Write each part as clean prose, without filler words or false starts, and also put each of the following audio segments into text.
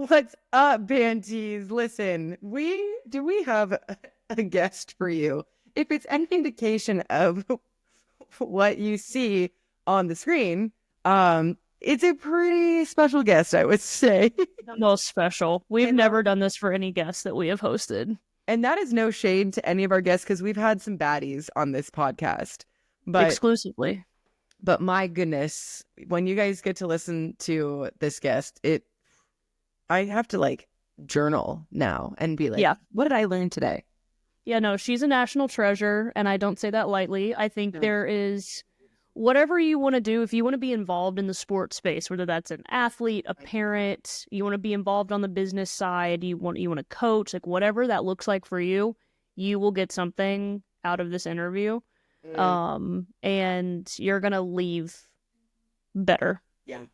What's up, Bantees? Listen, do we have a guest for you? If it's any indication of what you see on the screen, it's a pretty special guest, I would say. The most special. We've never done this for any guests that we have hosted. And that is no shade to any of our guests because we've had some baddies on this podcast. But exclusively. But my goodness, when you guys get to listen to this guest, I have to like journal now and be like, yeah, what did I learn today? Yeah, no, she's a national treasure, and I don't say that lightly. I think there is whatever you want to do, if you want to be involved in the sports space, whether that's an athlete, a parent, you want to be involved on the business side, you want to coach, like whatever that looks like for you, you will get something out of this interview. And you're going to leave better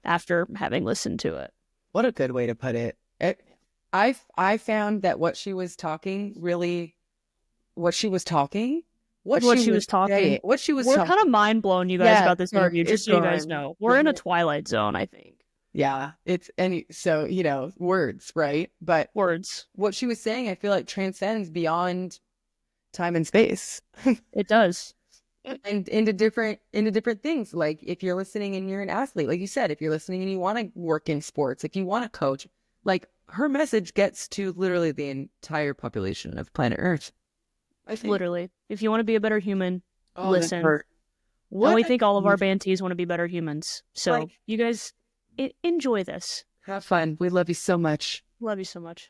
after having listened to it. What a good way to put it. I found that what she was talking. We're kind of mind blown, you guys, about this interview, just so you guys know. We're in a twilight zone, I think. Yeah, so words, right? But words. What she was saying, I feel like transcends beyond time and space. It does. And into different things. Like if you're listening and you're an athlete, like you said, if you're listening and you want to work in sports, if you want to coach, like her message gets to literally the entire population of planet Earth. Literally. If you want to be a better human, listen. And we think all of our Bantees want to be better humans. So you guys enjoy this. Have fun. We love you so much. Love you so much.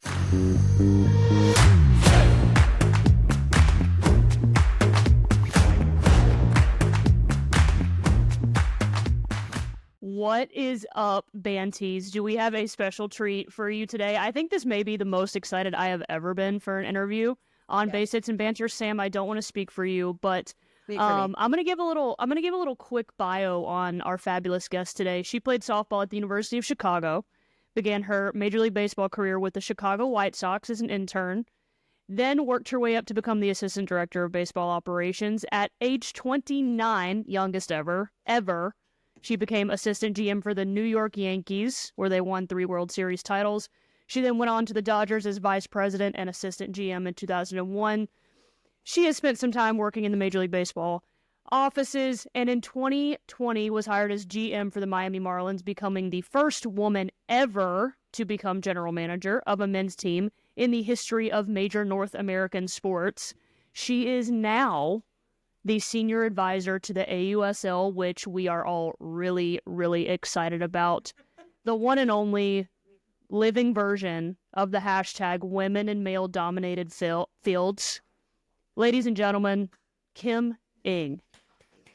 What is up, Bantees? Do we have a special treat for you today? I think this may be the most excited I have ever been for an interview on Base Hits and Banter. Sam, I don't want to speak for you, but I'm gonna give a little quick bio on our fabulous guest today. She played softball at the University of Chicago, began her Major League Baseball career with the Chicago White Sox as an intern, then worked her way up to become the assistant director of baseball operations. At age 29, youngest ever, she became assistant GM for the New York Yankees, where they won 3 World Series titles. She then went on to the Dodgers as vice president and assistant GM in 2001. She has spent some time working in the Major League Baseball offices, and in 2020 was hired as GM for the Miami Marlins, becoming the first woman ever to become general manager of a men's team in the history of major North American sports. She is now the senior advisor to the AUSL, which we are all really, really excited about. The one and only living version of the hashtag women and male dominated fields. Ladies and gentlemen, Kim Ng.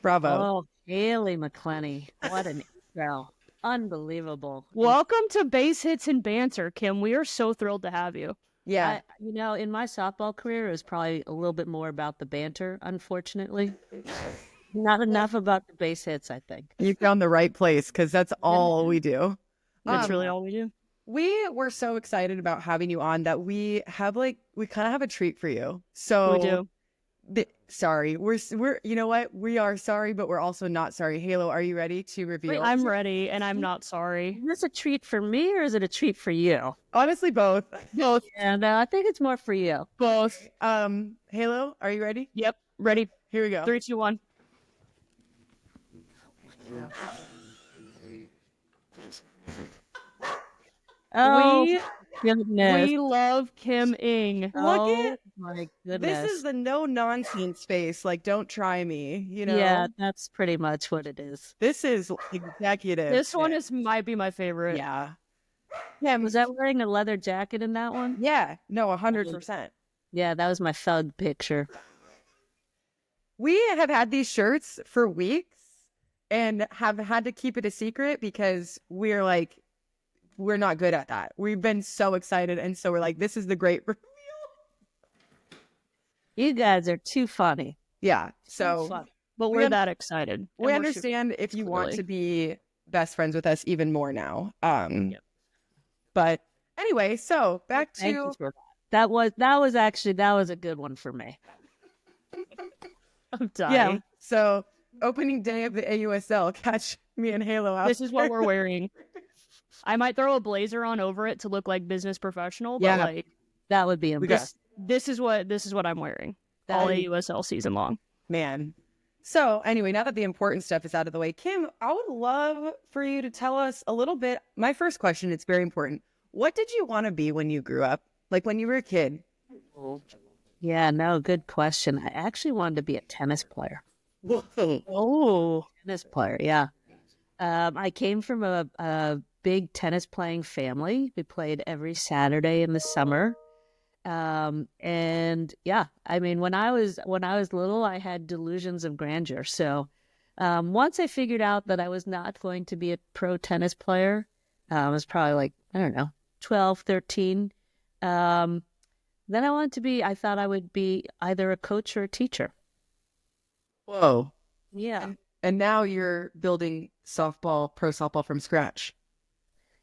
Bravo. Oh, Haley McClenny. What an intro. Unbelievable. Welcome to Base Hits and Banter, Kim. We are so thrilled to have you. Yeah. In my softball career, it was probably a little bit more about the banter, unfortunately. Not enough about the base hits, I think. You found the right place because that's all we do. That's really all we do. We were so excited about having you on that we kind of have a treat for you. So we do. Sorry, we're you know what? We are sorry, but we're also not sorry. Halo, are you ready to reveal? I'm ready, and I'm not sorry. Is this a treat for me, or is it a treat for you? Honestly, both. Both. Yeah, no, I think it's more for you. Both. Halo, are you ready? Yep, ready. Here we go. 3, 2, 1. Oh, goodness. We love Kim Ng. Look my goodness. This is the no nonsense space. Like, don't try me, you know? Yeah, that's pretty much what it is. This is executive. This one might be my favorite. Yeah. Yeah, was that wearing a leather jacket in that one? Yeah, no, 100%. Yeah, that was my thug picture. We have had these shirts for weeks and have had to keep it a secret because we're not good at that. We've been so excited, and so we're like, this is the great reveal. You guys are too funny. Yeah, so funny. But we're that excited. We understand if you want to be best friends with us even more now. But anyway, so back to that was a good one for me. I'm dying. Yeah. So opening day of the AUSL, catch me and Halo out. This is what we're wearing. I might throw a blazer on over it to look like business professional, but Yeah. like That would be impressive. this is what I'm wearing all AUSL season long. Man. So anyway, now that the important stuff is out of the way, Kim, I would love for you to tell us a little bit. My first question, it's very important. What did you want to be when you grew up? Like when you were a kid? Yeah, no, good question. I actually wanted to be a tennis player. Oh, Tennis player, yeah. I came from a big tennis playing family. We played every Saturday in the summer. And yeah, I mean, when I was little, I had delusions of grandeur. So once I figured out that I was not going to be a pro tennis player, I was probably like, I don't know, 12, 13. Then I thought I would be either a coach or a teacher. Whoa. Yeah, And now you're building pro softball from scratch.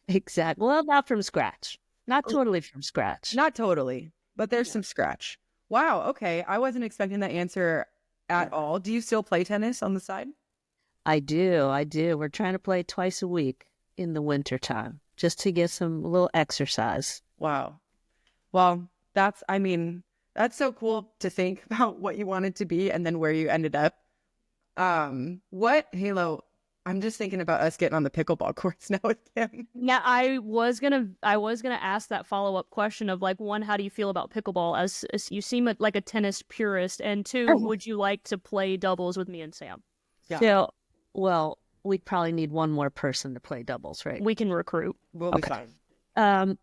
exactly. Well, not from scratch. Not totally from scratch. Not totally, but there's some scratch. Wow. Okay. I wasn't expecting that answer at all. Do you still play tennis on the side? I do. We're trying to play twice a week in the winter time just to get some little exercise. Wow. Well, that's so cool to think about what you wanted to be and then where you ended up. Halo, I'm just thinking about us getting on the pickleball courts now with Kim. yeah. I was gonna ask that follow-up question of like, one, how do you feel about pickleball? As you seem like a tennis purist, and two, would you like to play doubles with me and Sam? Yeah. So, well, we'd probably need one more person to play doubles, right? We can recruit. We'll be fine.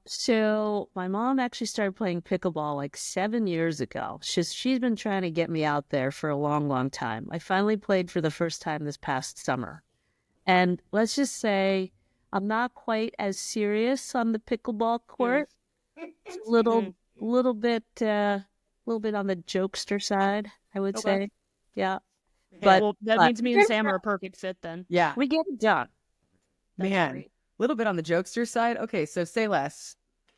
So my mom actually started playing pickleball like 7 years ago. She's been trying to get me out there for a long, long time. I finally played for the first time this past summer. And let's just say I'm not quite as serious on the pickleball court. It's a little bit on the jokester side, I would say. Yeah. But that means me and Sam are a perfect fit then. Yeah. We get it done. Man. Great. A little bit on the jokester side. Okay, so say less.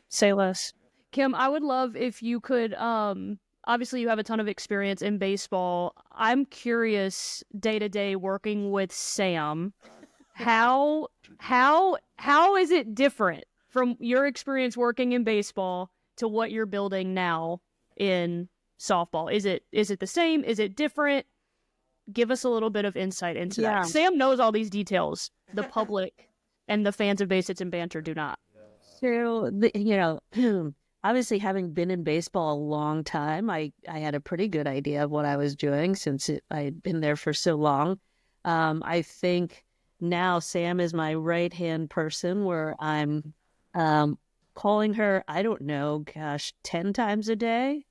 Say less. Kim, I would love if you could, obviously you have a ton of experience in baseball. I'm curious, day to day working with Sam, how is it different from your experience working in baseball to what you're building now in softball? Is it the same? Is it different? Give us a little bit of insight into that. Sam knows all these details. The public and the fans of Base Hits and Banter do not. So, obviously having been in baseball a long time, I had a pretty good idea of what I was doing since I had been there for so long. I think now Sam is my right-hand person where I'm calling her, I don't know, 10 times a day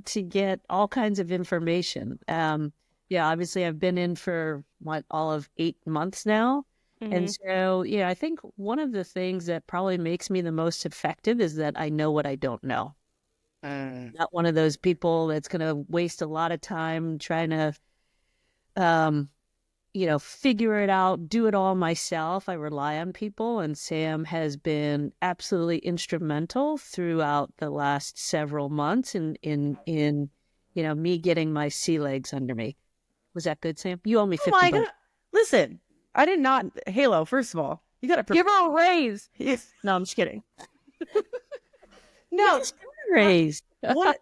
to get all kinds of information. Obviously I've been in for all of 8 months now. Mm-hmm. And so, I think one of the things that probably makes me the most effective is that I know what I don't know. Not one of those people that's going to waste a lot of time trying to, figure it out, do it all myself. I rely on people, and Sam has been absolutely instrumental throughout the last several months in me getting my sea legs under me. Was that good, Sam? You owe me $50. Listen. I did not. Halo, first of all, you got to give her a raise. Yes. No, I'm just kidding. No, raise. What?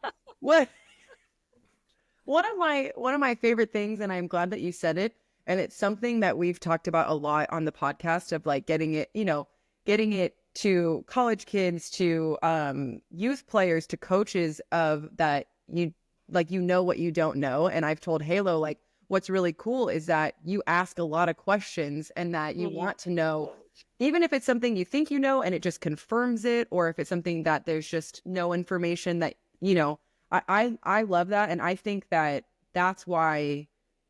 One of my favorite things, and I'm glad that you said it, and it's something that we've talked about a lot on the podcast of like getting it to college kids, to youth players, to coaches of that what you don't know. And I've told Halo like, what's really cool is that you ask a lot of questions and that you want to know, even if it's something you think you know and it just confirms it, or if it's something that there's just no information that, I love that. And I think that that's why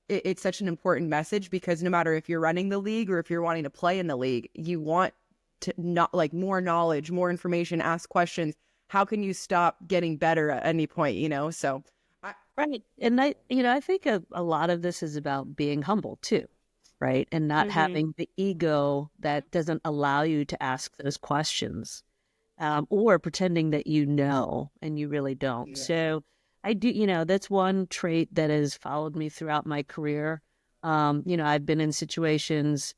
it's such an important message, because no matter if you're running the league or if you're wanting to play in the league, you want to not like more knowledge, more information, ask questions. How can you stop getting better at any point, So right. And I think a lot of this is about being humble too, right? And not having the ego that doesn't allow you to ask those questions, or pretending that you know and you really don't. Yeah. So I do, that's one trait that has followed me throughout my career. I've been in situations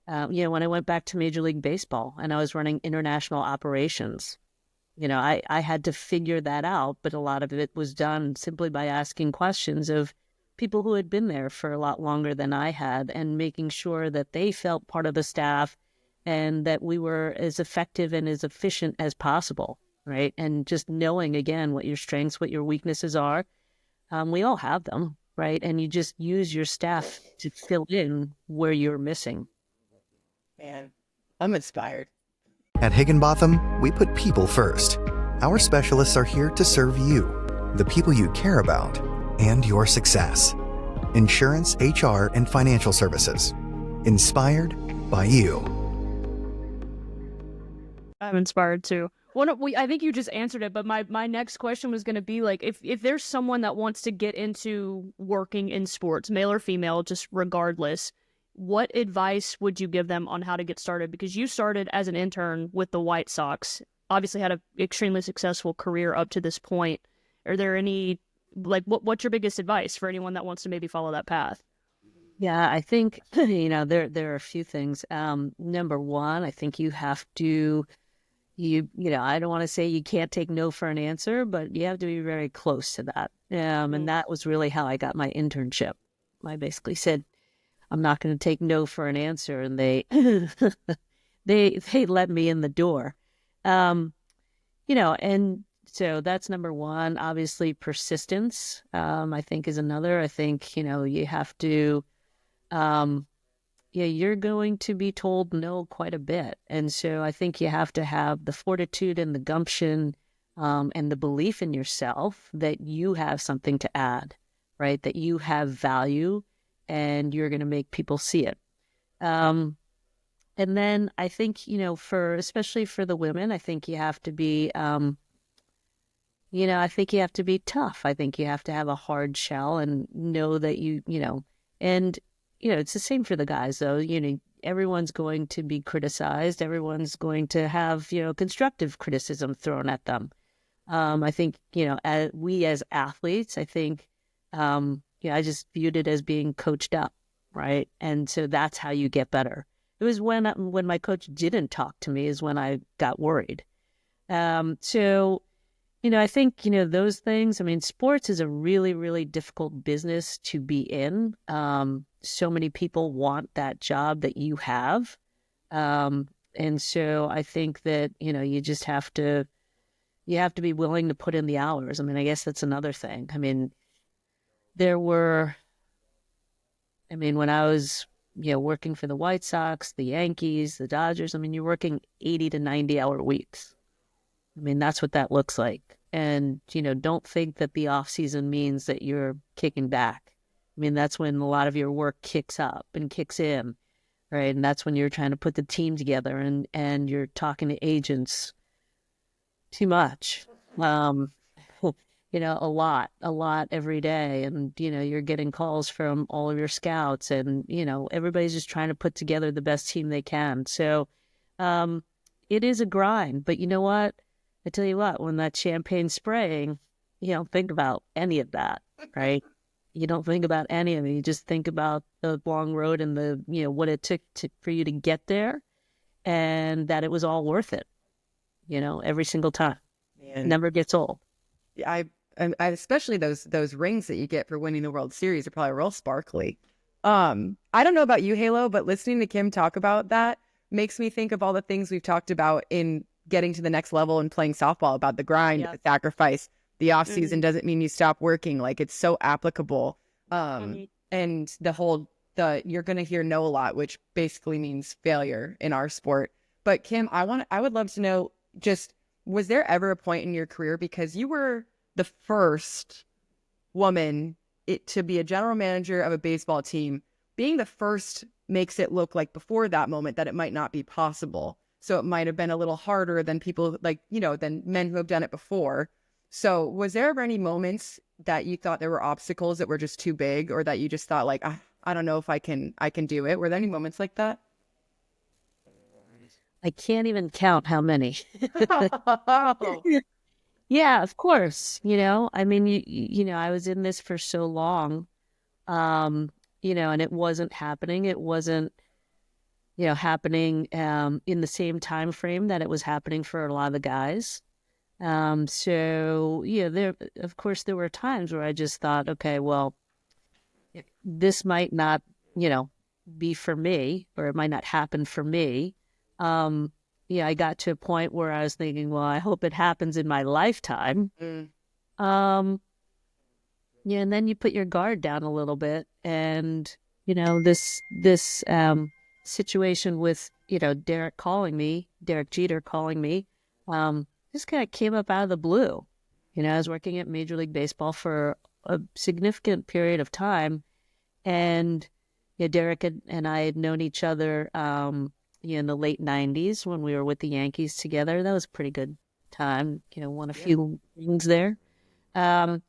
When I went back to Major League Baseball and I was running international operations, I had to figure that out, but a lot of it was done simply by asking questions of people who had been there for a lot longer than I had and making sure that they felt part of the staff and that we were as effective and as efficient as possible, right? And just knowing, again, what your strengths, what your weaknesses are. We all have them, right? And you just use your staff to fill in where you're missing. Man, I'm inspired. At Higginbotham, we put people first. Our specialists are here to serve you, the people you care about, and your success. Insurance, HR, and financial services. Inspired by you. I'm inspired too. I think you just answered it, but my next question was going to be like, if there's someone that wants to get into working in sports, male or female, just regardless, what advice would you give them on how to get started? Because you started as an intern with the White Sox, obviously had an extremely successful career up to this point. Are there any, what's your biggest advice for anyone that wants to maybe follow that path? Yeah, I think, there are a few things. Number one, I think you have to, I don't want to say you can't take no for an answer, but you have to be very close to that. And that was really how I got my internship. I basically said, I'm not going to take no for an answer. And they, they let me in the door. And so that's number one. Obviously, persistence, I think, is another. I think, you have to, you're going to be told no quite a bit. And so I think you have to have the fortitude and the gumption and the belief in yourself that you have something to add, right? That you have value and you're going to make people see it. And then I think, especially for the women, I think you have to be, I think you have to be tough. I think you have to have a hard shell and know that it's the same for the guys though. Everyone's going to be criticized. Everyone's going to have, constructive criticism thrown at them. I think, we as athletes, I think, I just viewed it as being coached up, right? And so that's how you get better. It was when my coach didn't talk to me is when I got worried. So, I think, those things, sports is a really, really difficult business to be in. So many people want that job that you have. And so I think that, you just have to be willing to put in the hours. I guess that's another thing. When I was, working for the White Sox, the Yankees, the Dodgers, you're working 80 to 90-hour weeks. That's what that looks like. And, don't think that the off season means that you're kicking back. That's when a lot of your work kicks up and kicks in, right? And that's when you're trying to put the team together and you're talking to agents too much. A lot every day. And, you're getting calls from all of your scouts and, everybody's just trying to put together the best team they can. So it is a grind. But you know what? I tell you what, when that champagne's spraying, you don't think about any of that, right? You don't think about any of it. You just think about the long road and the, what it took for you to get there and that it was all worth it, every single time. Man. It never gets old. I especially those rings that you get for winning the World Series are probably real sparkly. I don't know about you, Halo, but listening to Kim talk about that makes me think of all the things we've talked about in getting to the next level and playing softball, about the grind, the sacrifice. The off season doesn't mean you stop working. Like, it's so applicable. And you're going to hear no a lot, which basically means failure in our sport. But Kim, I would love to know, just, was there ever a point in your career, because you were the first woman to be a general manager of a baseball team, being the first makes it look like before that moment that it might not be possible. So it might have been a little harder than people than men who have done it before. So was there ever any moments that you thought there were obstacles that were just too big, or that you just thought like, I don't know if I can do it? Were there any moments like that? I can't even count how many. Yeah, of course. I was in this for so long, and it wasn't happening. It wasn't, happening in the same time frame that it was happening for a lot of the guys. So of course, there were times where I just thought, okay, well, this might not, be for me, or it might not happen for me. I got to a point where I was thinking, well, I hope it happens in my lifetime. And then you put your guard down a little bit, and this situation with Derek Jeter calling me, just kind of came up out of the blue. I was working at Major League Baseball for a significant period of time, and Derek and I had known each other in the late '90s when we were with the Yankees together. That was a pretty good time. Won a few rings there. But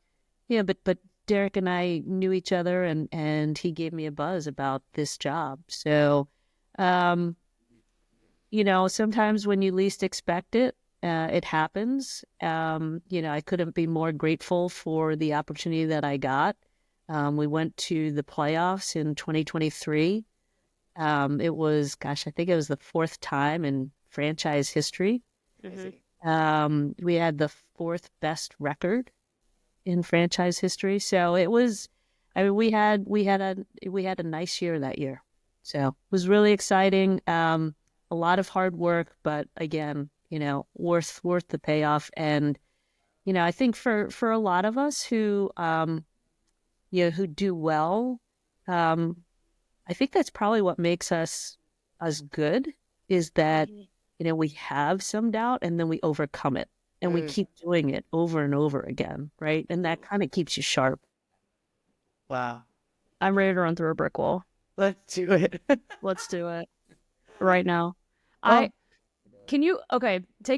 Derek and I knew each other, and he gave me a buzz about this job. So, sometimes when you least expect it, it happens. I couldn't be more grateful for the opportunity that I got. We went to the playoffs in 2023. It was, I think it was the fourth time in franchise history. We had the fourth best record in franchise history. So it was, we had a nice year that year. So it was really exciting. A lot of hard work, but again, worth the payoff. And, I think for a lot of us who do well, I think that's probably what makes us good, is that, we have some doubt and then we overcome it. And we keep doing it over and over again, right? And that kind of keeps you sharp. Wow. I'm ready to run through a brick wall. Let's do it. Let's do it right now. Take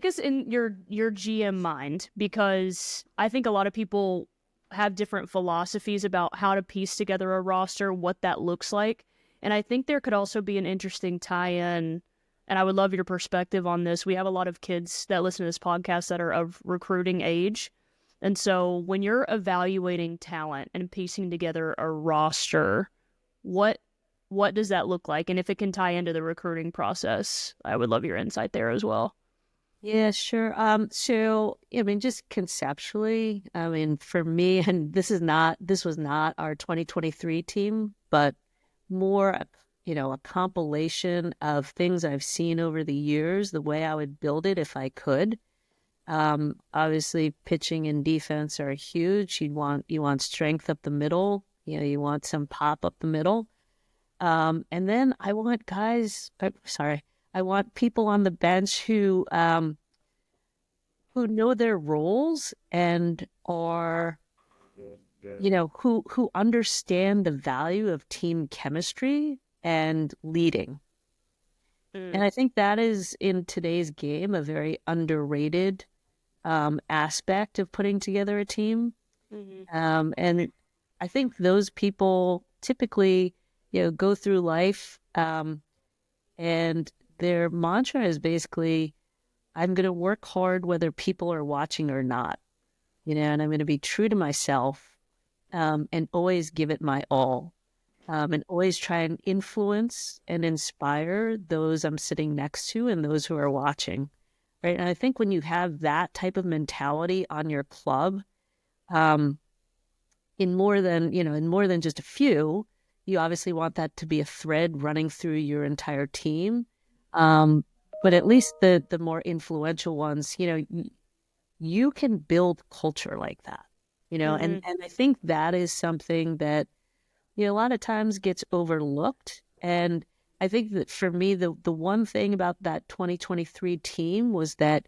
us in your GM mind, because I think a lot of people have different philosophies about how to piece together a roster, what that looks like. And I think there could also be an interesting tie-in, and I would love your perspective on this. We have a lot of kids that listen to this podcast that are of recruiting age. And so when you're evaluating talent and piecing together a roster, what does that look like? And if it can tie into the recruiting process, I would love your insight there as well. Yeah, sure. So, just conceptually, for me, and this was not our 2023 team, but more, a compilation of things I've seen over the years, the way I would build it if I could. Obviously, pitching and defense are huge. You want strength up the middle. You want some pop up the middle. And then I want I want people on the bench who know their roles and are, who understand the value of team chemistry and leading. And I think that is, in today's game, a very underrated aspect of putting together a team. And I think those people typically, go through life, and their mantra is basically, I'm going to work hard whether people are watching or not, and I'm going to be true to myself, and always give it my all, and always try and influence and inspire those I'm sitting next to and those who are watching, right? And I think when you have that type of mentality on your club, in more than just a few, you obviously want that to be a thread running through your entire team. But at least the more influential ones, you can build culture like that, and I think that is something that, a lot of times gets overlooked. And I think that for me, the one thing about that 2023 team was that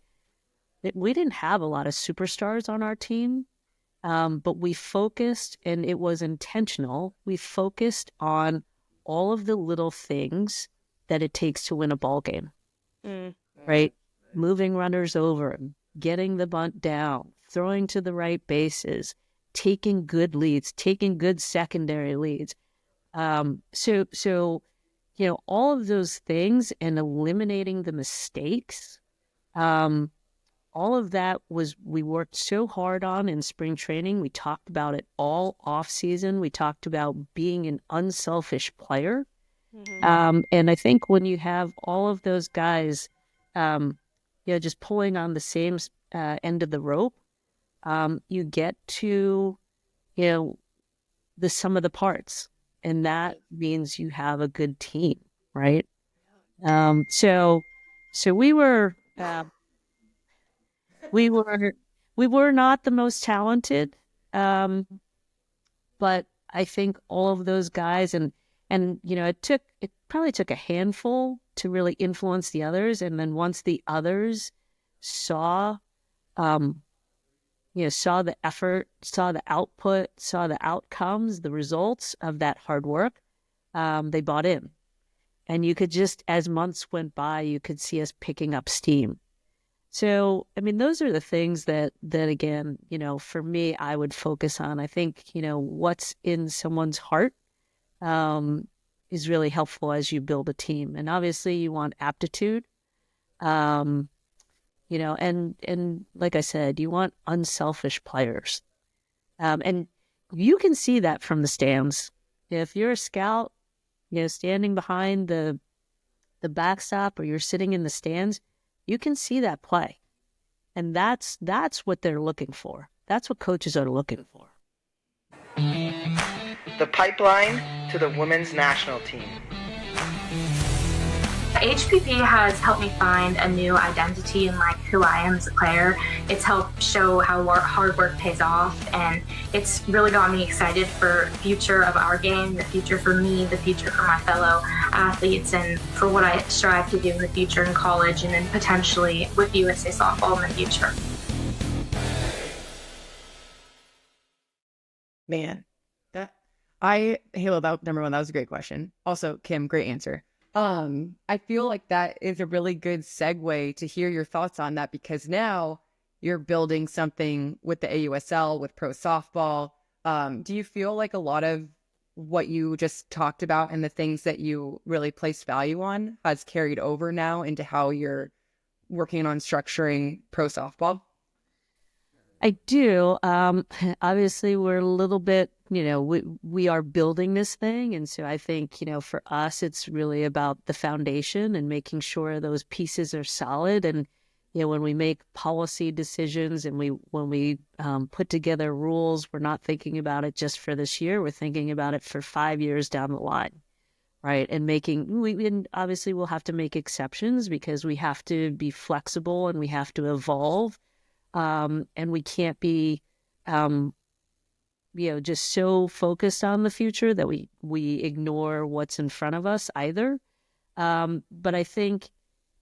we didn't have a lot of superstars on our team. But we focused, and it was intentional, we focused on all of the little things that it takes to win a ball game, right? Moving runners over, getting the bunt down, throwing to the right bases, taking good leads, taking good secondary leads. So all of those things, and eliminating the mistakes, all of that we worked so hard on in spring training. We talked about it all off season. We talked about being an unselfish player. And I think when you have all of those guys, just pulling on the same end of the rope, you get to, the sum of the parts, and that means you have a good team, right? So we were, we were, we were not the most talented, but I think all of those guys and it probably took a handful to really influence the others, and then once the others saw saw the effort, saw the output, saw the outcomes, the results of that hard work, they bought in. And you could just, as months went by, you could see us picking up steam. So, I mean, those are the things that again, for me, I would focus on. I think, what's in someone's heart is really helpful as you build a team. And obviously you want aptitude, and like I said, you want unselfish players. And you can see that from the stands. If you're a scout, standing behind the backstop, or you're sitting in the stands, you can see that play. And that's what they're looking for. That's what coaches are looking for. The pipeline to the women's national team. HPP has helped me find a new identity in who I am as a player. It's helped show how hard work pays off, and it's really got me excited for the future of our game, the future for me, the future for my fellow athletes, and for what I strive to do in the future in college, and then potentially with USA softball in the future. Man, Halo, number one, that was a great question. Also, Kim, great answer. I feel like that is a really good segue to hear your thoughts on that, because now you're building something with the AUSL, with pro softball. Do you feel like a lot of what you just talked about and the things that you really placed value on has carried over now into how you're working on structuring pro softball? I do. Obviously, we're a little bit, we are building this thing. And so I think, for us, it's really about the foundation and making sure those pieces are solid. And, when we make policy decisions and when we put together rules, we're not thinking about it just for this year. We're thinking about it for 5 years down the line. Right. And and obviously we'll have to make exceptions because we have to be flexible and we have to evolve. And we can't be, just so focused on the future that we ignore what's in front of us either. But I think,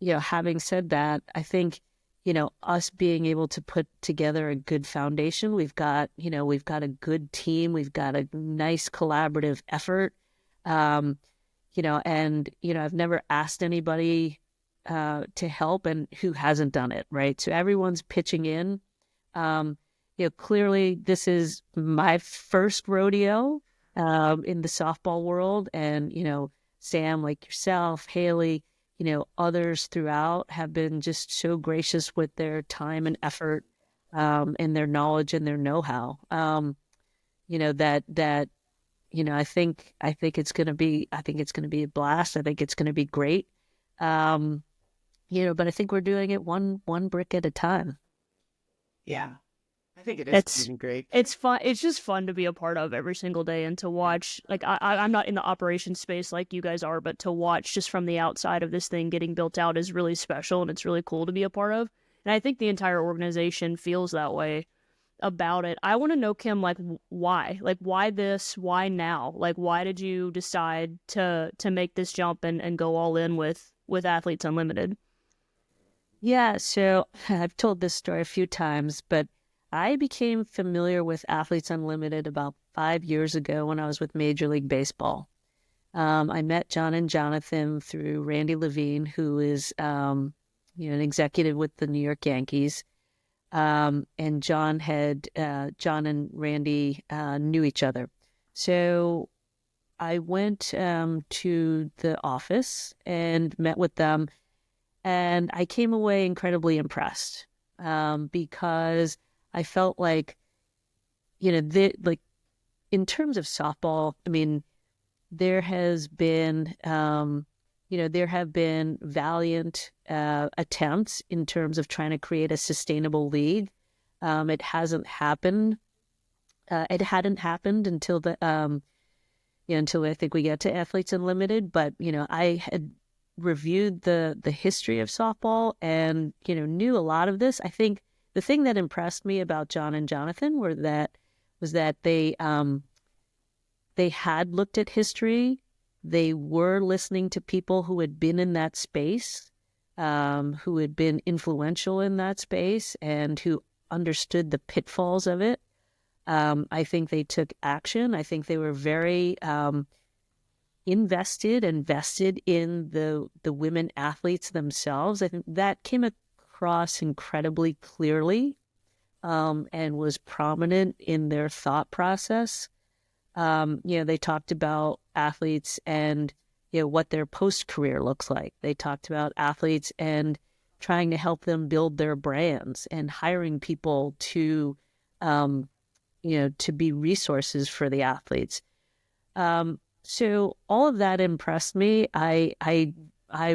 having said that, I think, us being able to put together a good foundation, we've got a good team, we've got a nice collaborative effort, and, I've never asked anybody to help and who hasn't done it, right? So everyone's pitching in. Clearly this is my first rodeo in the softball world, and Sam, like yourself, Haley, others throughout have been just so gracious with their time and effort, and their knowledge and their know-how. I think it's going to be a blast. I think it's going to be great. But I think we're doing it one brick at a time. Yeah, I think it is great. It's fun. It's just fun to be a part of every single day and to watch. I'm not in the operations space like you guys are, but to watch just from the outside of this thing getting built out is really special, and it's really cool to be a part of. And I think the entire organization feels that way about it. I want to know, Kim, why? Why this? Why now? Why did you decide to make this jump and go all in with Athletes Unlimited? Yeah, so I've told this story a few times, but I became familiar with Athletes Unlimited about 5 years ago when I was with Major League Baseball. I met John and Jonathan through Randy Levine, who is an executive with the New York Yankees. And John and Randy knew each other. So I went to the office and met with them. And I came away incredibly impressed because I felt like, in terms of softball, I mean, there has been, there have been valiant attempts in terms of trying to create a sustainable league. It hasn't happened. It hadn't happened until until I think we get to Athletes Unlimited. But I had reviewed the history of softball and knew a lot of this. I think the thing that impressed me about John and Jonathan was that they had looked at history. They were listening to people who had been in that space, who had been influential in that space, and who understood the pitfalls of it. I think they took action. I think they were very invested and vested in the women athletes themselves. I think that came across incredibly clearly and was prominent in their thought process. They talked about athletes and what their post-career looks like. They talked about athletes and trying to help them build their brands and hiring people to be resources for the athletes. So all of that impressed me. I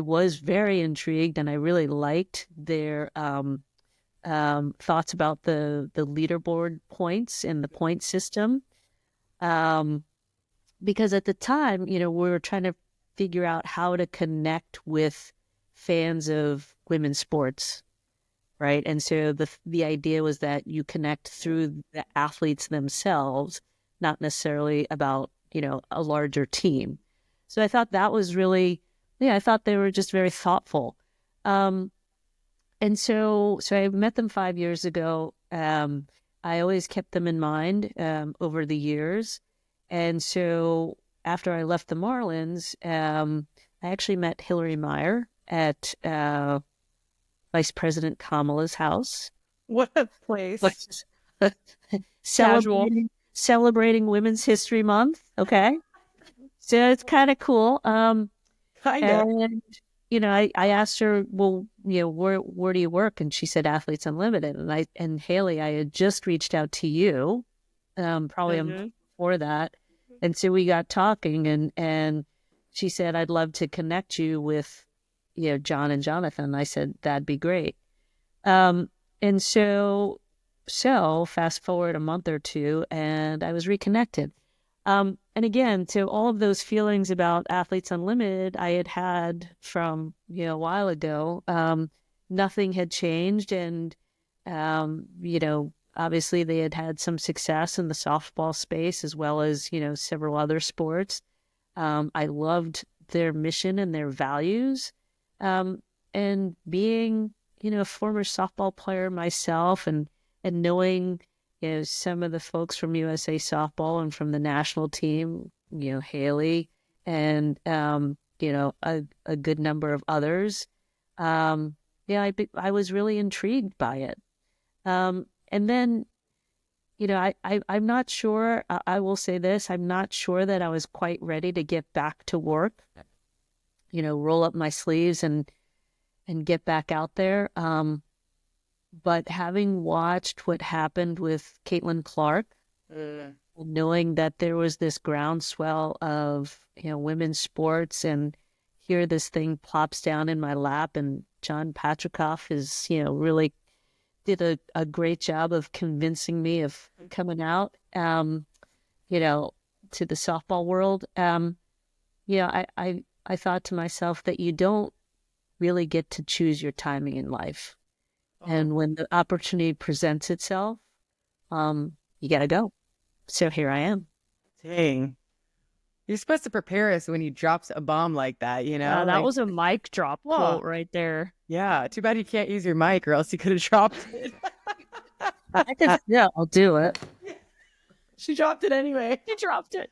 was very intrigued, and I really liked their thoughts about the leaderboard points and the point system. Because at the time, we were trying to figure out how to connect with fans of women's sports, right? And so the idea was that you connect through the athletes themselves, not necessarily about, a larger team. So I thought that was really, I thought they were just very thoughtful. And so I met them 5 years ago. I always kept them in mind over the years. And so after I left the Marlins, I actually met Hillary Meyer at Vice President Kamala's house. What a place. Celebrating Women's History Month. Okay. So it's kind of cool. Kind of. And, I asked her, well, where do you work? And she said Athletes Unlimited. And Haley, I had just reached out to you, probably a month before that. And so we got talking and she said, I'd love to connect you with, John and Jonathan. I said, that'd be great. And so fast forward a month or two and I was reconnected. And again, so all of those feelings about Athletes Unlimited I had from, a while ago, nothing had changed. And, obviously they had some success in the softball space as well as, several other sports. I loved their mission and their values. And being, a former softball player myself and knowing, some of the folks from USA Softball and from the national team, Haley and, a good number of others. I was really intrigued by it. And then, I'm not sure, I will say this, I'm not sure that I was quite ready to get back to work, roll up my sleeves and get back out there. But having watched what happened with Caitlin Clark, knowing that there was this groundswell of, women's sports, and here this thing plops down in my lap, and John Patrikoff is, really did a great job of convincing me of coming out, to the softball world. I thought to myself that you don't really get to choose your timing in life. And when the opportunity presents itself, you got to go. So here I am. Dang. You're supposed to prepare us when he drops a bomb like that, that was a mic drop quote right there. Yeah. Too bad you can't use your mic or else you could have dropped it. I'll do it. She dropped it anyway. She dropped it.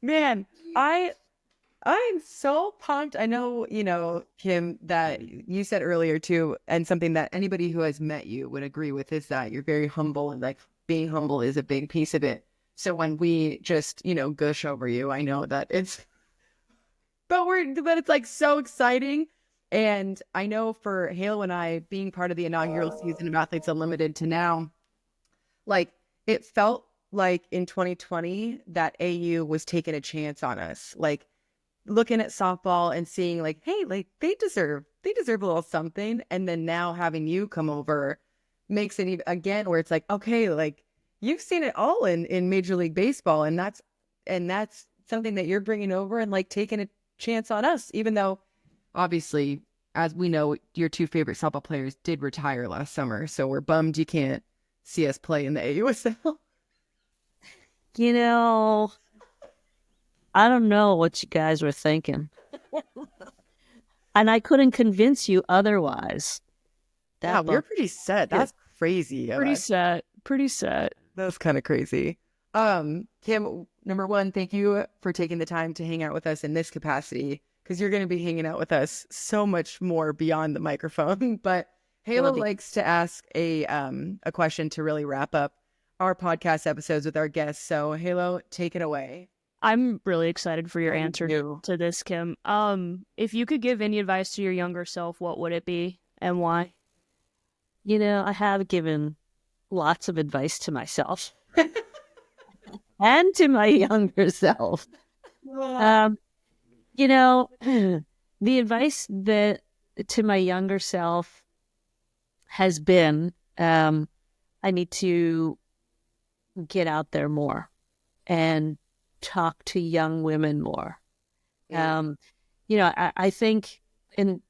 Man, I'm so pumped. I know, Kim, that you said earlier too, and something that anybody who has met you would agree with is that you're very humble, and being humble is a big piece of it. So when we just, gush over you, I know that it's, but it's so exciting. And I know for Halo and I being part of the inaugural season of Athletes Unlimited to now, it felt like in 2020 that AU was taking a chance on us, like looking at softball and seeing like, hey, like they deserve a little something. And then now having you come over makes it even, again, where it's like, okay, like you've seen it all in Major League Baseball, and that's something that you're bringing over and like taking a chance on us, even though obviously, as we know, your two favorite softball players did retire last summer, so we're bummed you can't see us play in the AUSL. You know, I don't know what you guys were thinking. And I couldn't convince you otherwise. Yeah, we're pretty set. That's crazy. Pretty set. Pretty set. That's kind of crazy. Kim, number one, thank you for taking the time to hang out with us in this capacity, because you're going to be hanging out with us so much more beyond the microphone. But Halo likes to ask a question to really wrap up our podcast episodes with our guests. So Halo, take it away. I'm really excited for your answer to this, Kim. If you could give any advice to your younger self, what would it be and why? You know, I have given lots of advice to myself and to my younger self. You know, the advice that to my younger self has been, I need to get out there more and talk to young women more. You know, I think, and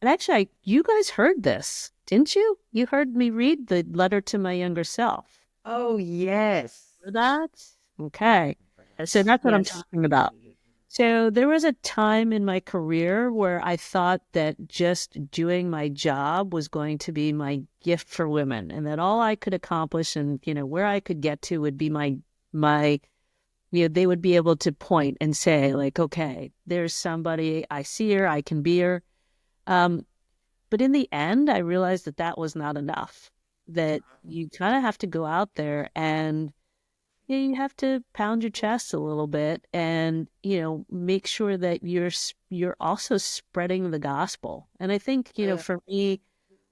actually, you guys heard this, didn't you? You heard me read the letter to my younger self. Oh, yes. Heard that? Okay. So that's what I'm talking about. So there was a time in my career where I thought that just doing my job was going to be my gift for women, and that all I could accomplish and, you know, where I could get to would be my, you know, they would be able to point and say like, okay, there's somebody, I see her, I can be her. But in the end, I realized that that was not enough, that you kind of have to go out there and you have to pound your chest a little bit and, you know, make sure that you're also spreading the gospel. And I think, you know, for me,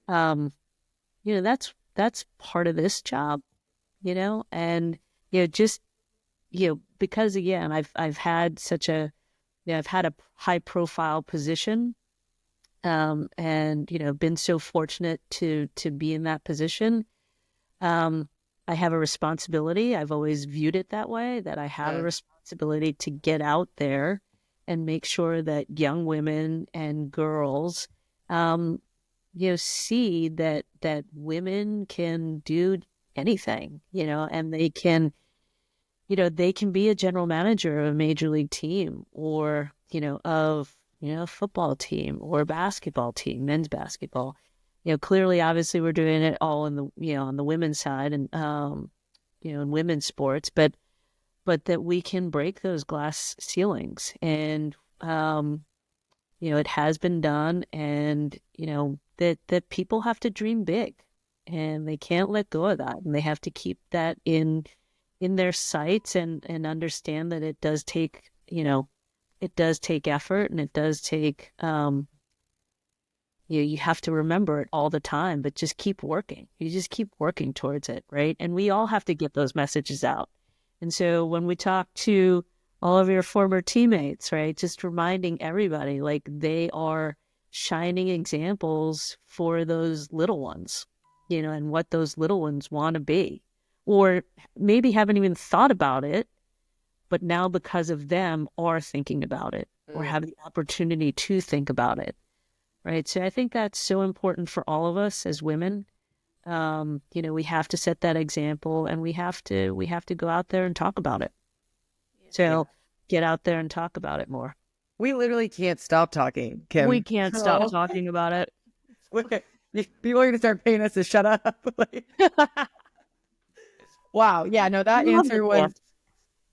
you know, that's part of this job, you know, and, you know, just, you know, because again, I've had such a, you know, I've had a high profile position, and, you know, been so fortunate to be in that position. I have a responsibility. I've always viewed it that way, that I have a responsibility to get out there and make sure that young women and girls, you know, see that women can do anything, you know, and they can, you know, they can be a general manager of a major league team, or, you know, of, you know, a football team or a basketball team, men's basketball. You know, clearly, obviously, we're doing it all in the, you know, on the women's side and, you know, in women's sports, but that we can break those glass ceilings. And, you know, it has been done, and, you know, that people have to dream big, and they can't let go of that, and they have to keep that in their sights, and understand that it does take, you know, it does take effort, and it does take, you have to remember it all the time, but just keep working. You just keep working towards it, right? And we all have to get those messages out. And so when we talk to all of your former teammates, right, just reminding everybody, like, they are shining examples for those little ones, you know, and what those little ones want to be, or maybe haven't even thought about it, but now because of them are thinking about it, or have the opportunity to think about it. Right. So I think that's so important for all of us as women. You know, we have to set that example, and we have to go out there and talk about it. So get out there and talk about it more. We literally can't stop talking, Kim. We can't stop talking about it. People are going to start paying us to shut up. Wow. Yeah, no, that answer was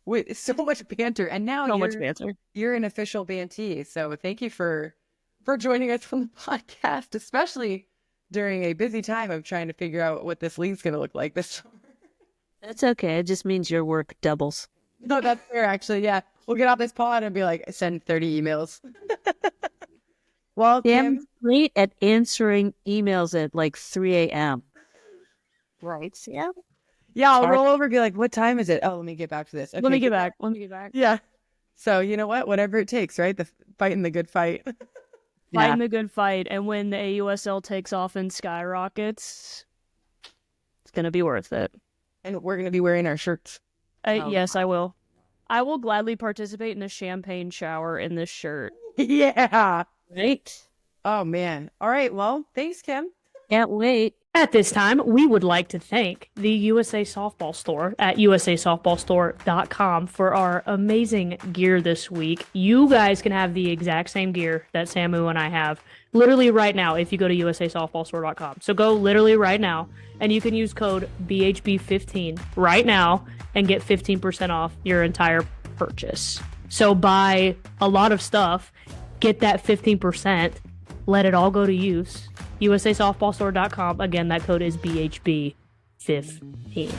with so much banter. And now you're an official Bantee. So thank you for joining us on the podcast, especially during a busy time of trying to figure out what this league's going to look like this summer. That's okay. It just means your work doubles. No, that's fair, actually. Yeah. We'll get off this pod and be like, send 30 emails. Well, I'm great at answering emails at like 3 a.m. Right, Sam? Yeah, I'll roll over and be like, what time is it? Oh, let me get back to this. Okay, Let me get back. Yeah. So you know what? Whatever it takes, right? Fighting the good fight. Fighting the good fight. And when the AUSL takes off and skyrockets, it's going to be worth it. And we're going to be wearing our shirts. Yes, I will. I will gladly participate in a champagne shower in this shirt. Yeah. Right. Oh, man. All right. Well, thanks, Kim. Can't wait. At this time, we would like to thank the USA Softball Store at usasoftballstore.com for our amazing gear this week. You guys can have the exact same gear that Samu and I have literally right now if you go to usasoftballstore.com. So go literally right now, and you can use code BHB15 right now and get 15% off your entire purchase. So buy a lot of stuff, get that 15%, let it all go to use. usasoftballstore.com. Again, that code is BHB15.